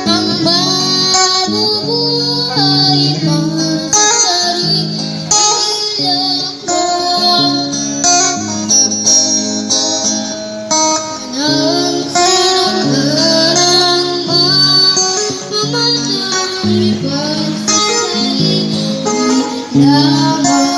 ang mabubuhay pa sa sarili ko. Nang sinagdarang mamamatay pa sa sarili lamang.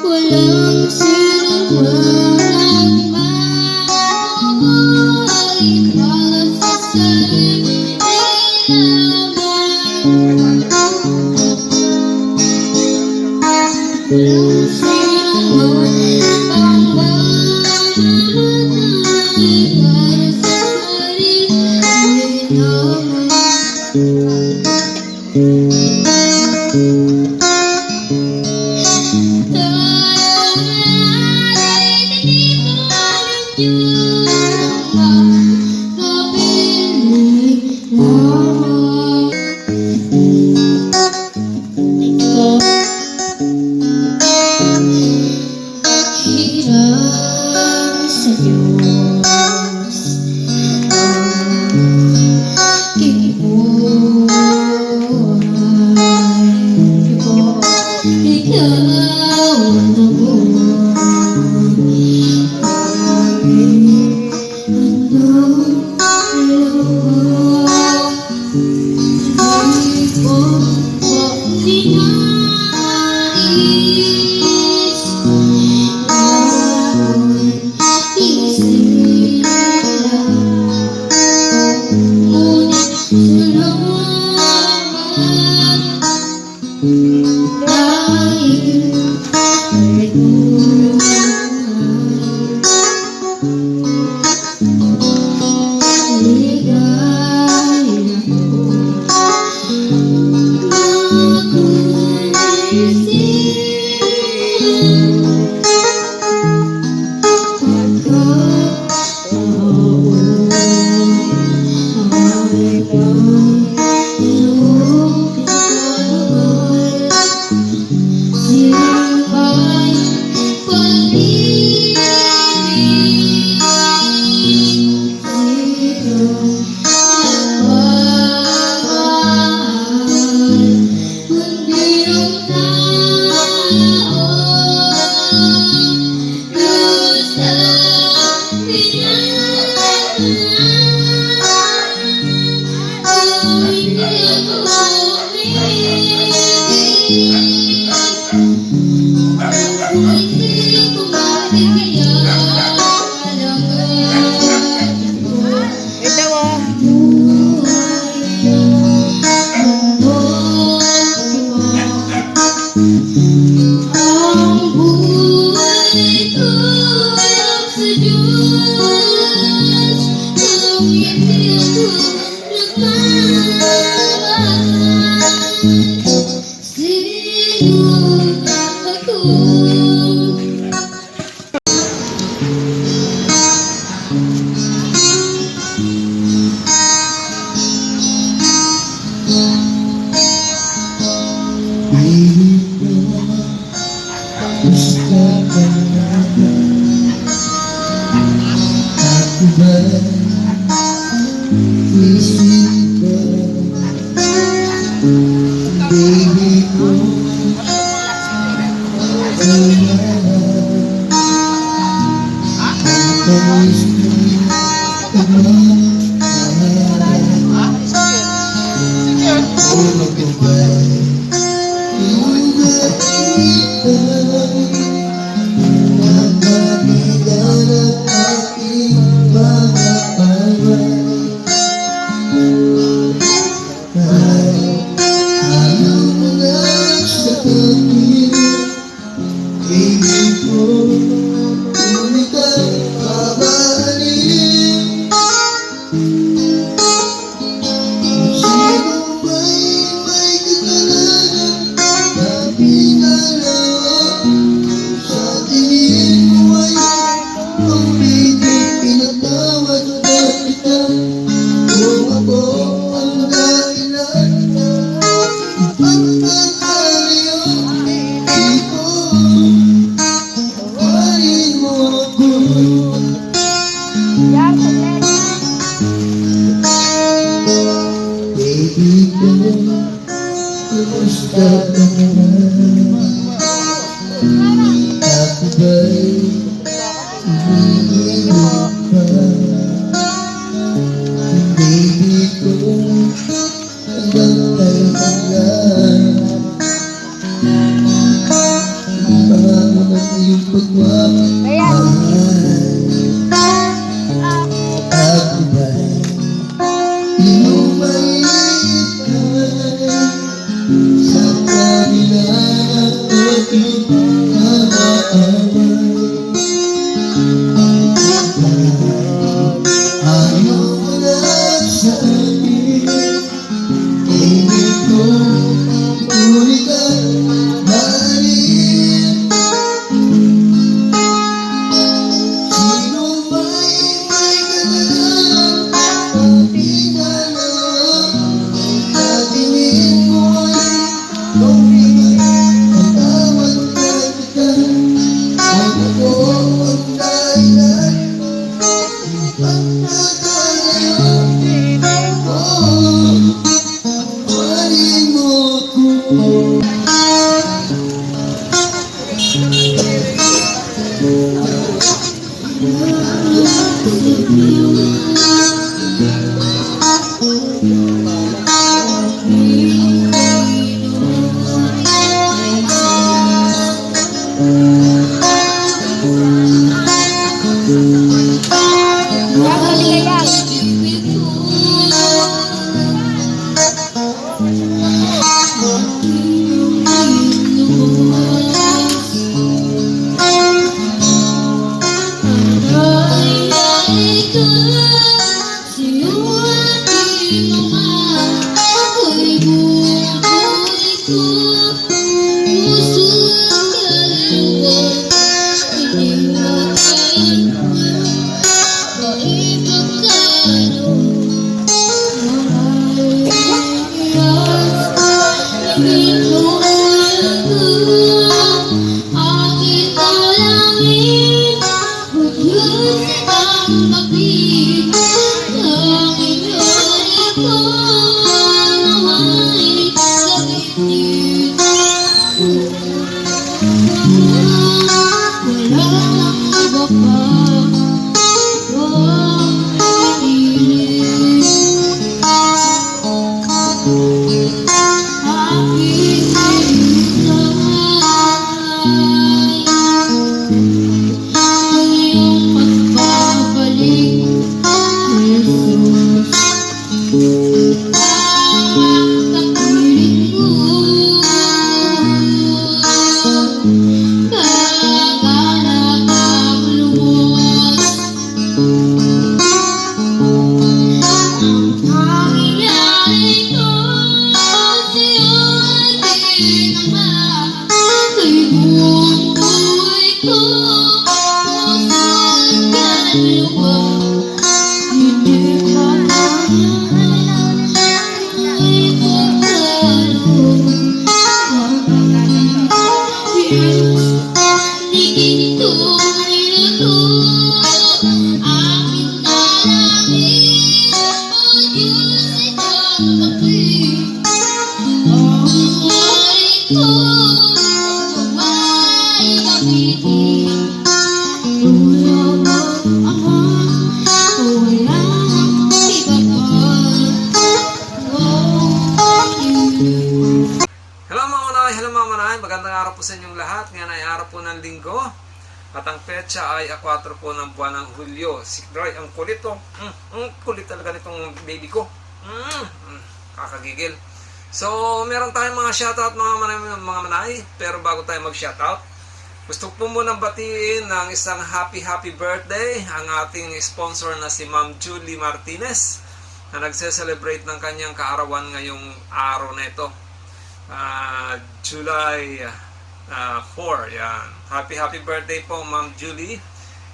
Walang sino man ang mabubuhay para sa sarili lamang. Walang sino man ang mamamatay para sa sarili lamang. Ako ba'y hihingin pa? Baby ko, hanggang kailan? Ibangan mo ng iyong pagmamahal. Ako ba'y inumayikan sa kanila aking kamaaway? Ayaw mo na sa akin, ibig ko ulit ang mahalin. Sino may kalalang aking alam, sa tingin mo'y lumingay ang tawag na kita. Ang ako ang dahilan pagkakalayo ko. Kuhanin mo ako. Magandang araw po sa inyong lahat. Ngayon ay araw po ng linggo at ang petsa ay 4 po ng buwan ng Hulyo. Si Roy, ang kulit to. Kulit talaga nitong baby ko. Kakagigil. So, meron tayong mga shoutout mga manay. Pero bago tayo mag-shoutout, gusto ko po munang batiin ng isang happy birthday ang ating sponsor na si Ma'am Julie Martinez na nagse-celebrate ng kanyang kaarawan ngayong araw na ito. July 4, yan. Happy birthday po Ma'am Julie,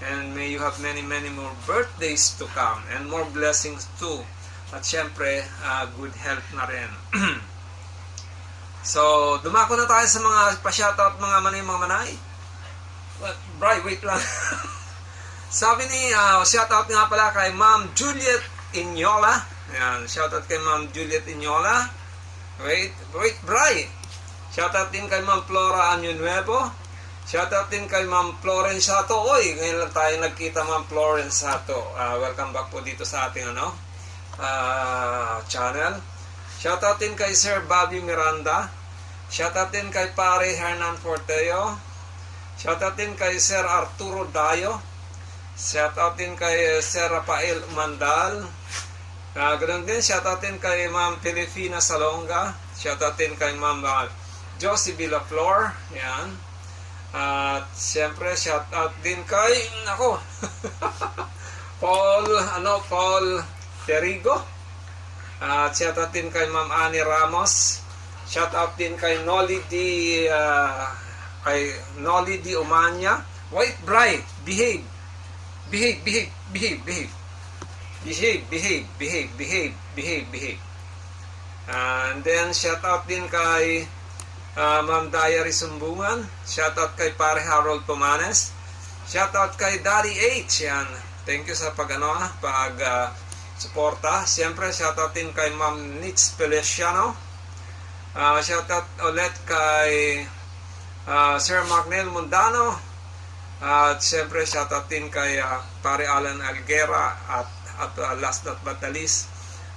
and may you have many more birthdays to come and more blessings too, at syempre good health na rin. So dumako na tayo sa mga pa-shoutout mga manay. Bri, wait lang. Sabi ni shoutout nga pala kay Ma'am Juliet Inyola. Yan, shoutout kay Ma'am Juliet Inyola. Wait, Bri. Shoutout din kay Ma'am Flora Anyo Nuevo. Shoutout din kay Ma'am Florence Sato. Oy, ngayon lang tayo nagkita, Ma'am Florence Sato. Welcome back po dito sa ating channel. Shoutout din kay Sir Bobby Miranda. Shoutout din kay Pare Hernan Forteo. Shoutout din kay Sir Arturo Dayo. Shoutout din kay Sir Rafael Mandal. Ganoon din, shoutout din kay Ma'am Filipina Salonga. Shoutout din kay Ma'am Josie Villaflor. Yan. At siyempre, shoutout din kay Paul Terigo. At shoutout din kay Ma'am Annie Ramos. Shoutout din kay Nolly D. Umanya. White Bride, behave. And then shoutout din kay Ma'am Diary Sumbungan. Shoutout kay Pare Harold Pomanes. Shoutout kay Daddy H. Yan. Thank you sa suporta. Siyempre shoutout din kay Ma'am Nitz Feliciano. Shoutout ulit kay Sir Magnel Mundano. At siyempre shoutout din kay Pare Alan Alguera. At last but not the least,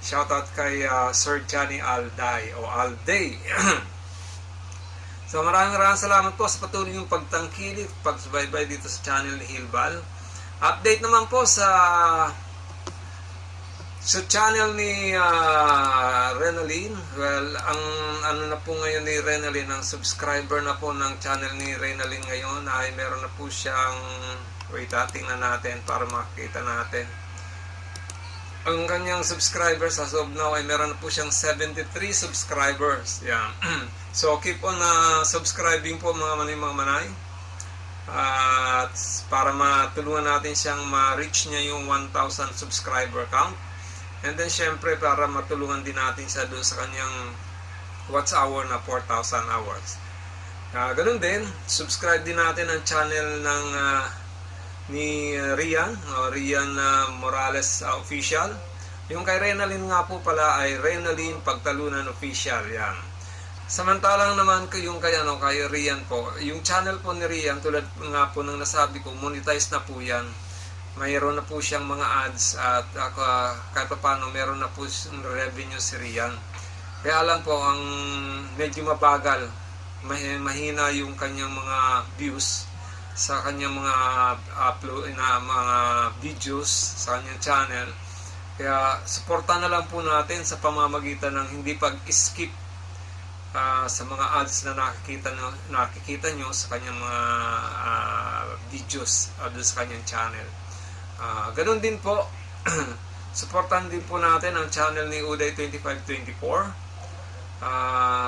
shoutout kay Sir Johnny Alday o Alday. So maraming salamat po sa patuloy yung pagtangkilik, pagsubaybay dito sa channel ni Hilbal. Update naman po sa channel ni Renalyn. Well, ang na po ngayon ni Renalyn, ang subscriber na po ng channel ni Renalyn ngayon ay meron na po siyang, tingnan natin para makita natin. Ang kanyang subscribers as of now ay meron na po siyang 73 subscribers. Yan. So keep on subscribing po mga manay. At para matulungan natin siyang ma-reach niya yung 1,000 subscriber count. And then syempre para matulungan din natin siya doon sa kanyang watch hour na 4,000 hours. Ganun din, subscribe din natin ang channel ng ni Rian Morales Official. Yung kay Renalyn nga po pala ay Renalyn Pagtalunan Official. Yan. Samantalang naman yung kay Rian po, yung channel po ni Rian, tulad nga po ng nasabi ko, monetize na po yan. Mayroon na po siyang mga ads at kahit pa paano meron na po siyang revenue si Rian. Kaya lang po ang medyo mabagal, mahina yung kanyang mga views sa kanyang mga upload na mga videos sa kanyang channel. Kaya suportahan na lang po natin sa pamamagitan ng hindi pag-skip sa mga ads na nakikita nyo sa kanyang mga videos doon sa kanyang channel. Ganun din po, suportahan din po natin ang channel ni Uday 2524.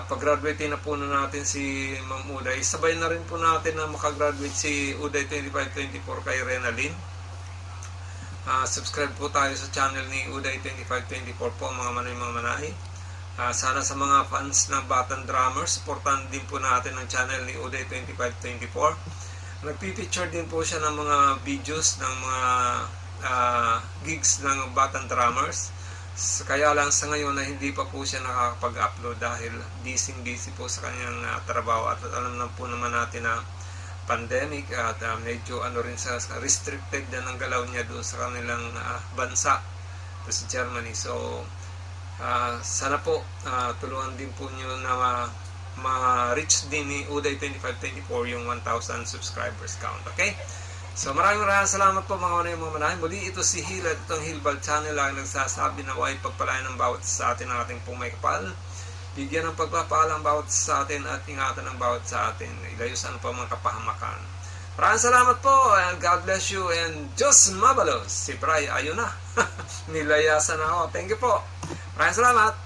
Pag-graduate na po natin si Ma'am Uday, sabay na rin po natin na makagraduate si Uday 2524 kay Renalyn. Subscribe po tayo sa channel ni Uday 2524 po mga manay. Sana sa mga fans ng Batang Drummer, supportan din po natin ang channel ni Uday 2524. Nagpipicture din po siya ng mga videos ng mga gigs ng Batang Drummers. Kaya lang sa ngayon na hindi pa po siya nakakapag-upload dahil busy po sa kanyang trabaho. At alam na po naman natin na pandemic at medyo rin sa restricted na ng galaw niya doon sa kanilang bansa, sa Germany. So sana po tulungan din po nyo na ma-reach din ni Uday 2524 yung 1,000 subscribers count. Okay? So maraming salamat po mga manahin. Muli ito si Hil at itong Hilbal Channel lang nagsasabi na huwag pagpalain ng bawat sa atin ng ating pong may kapal. Bigyan ng pagpapalang bawat sa atin at ingatan ng bawat sa atin. Ilayo sa pa mga kapahamakan. Maraming salamat po and God bless you and Diyos mabalos. Si Bray, ayun na. Nilayasan ako. Thank you po. Maraming salamat.